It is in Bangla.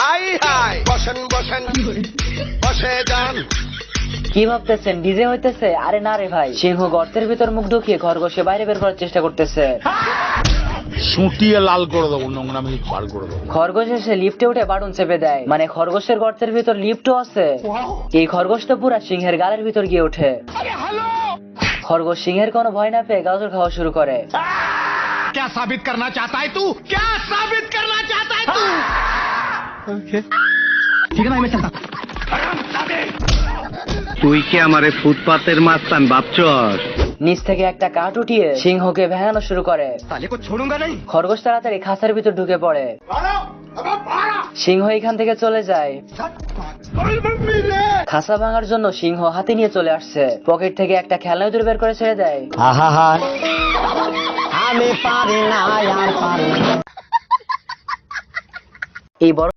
আই হাই বসেন বসেন বসে যান। কি ভাবতেছেন ডিজে হইতেছে? আরে না রে ভাই, সিংহ গর্তের ভিতর মুখ ঢুকিয়ে খরগোশে বাইরে বের করার চেষ্টা করতেছে। সুটিয়ে লাল করে দেবো, নোংরা মিনিট পার করে দেবো। খরগোশ এসে লিফটে উঠে বাটন চেপে দেয়, মানে খরগোশের গর্তের ভিতর লিফটও আছে। এই খরগোশটা পুরা সিংহের গালের ভিতর গিয়ে ওঠে। খরগোশ সিংহের কোনো ভয় না পেয়ে গাজর খাওয়া শুরু করে। क्या साबित करना चाहता है तू? क्या साबित करना चाहता है तू? ठीक है ना, मैं चलता। তুই কি আমারে ফুটপাতের মাস্তান ভাবছস? নিচ থেকে একটা কাঠ উঠিয়ে সিংহকে ভেঙানো শুরু করে। साले को छोड़ूंगा नहीं। খরগোশ তাড়াতাড়ি খাঁচার ভিতর ঢুকে পড়ে। সিংহ এখান থেকে চলে যায়। খাঁচা ভাঙার জন্য সিংহ হাতে নিয়ে চলে আসছে। পকেট থেকে একটা খেলনা ইঁদুর বের করে ছেড়ে দেয়। আমি পারি না আর পারি না। এই বড়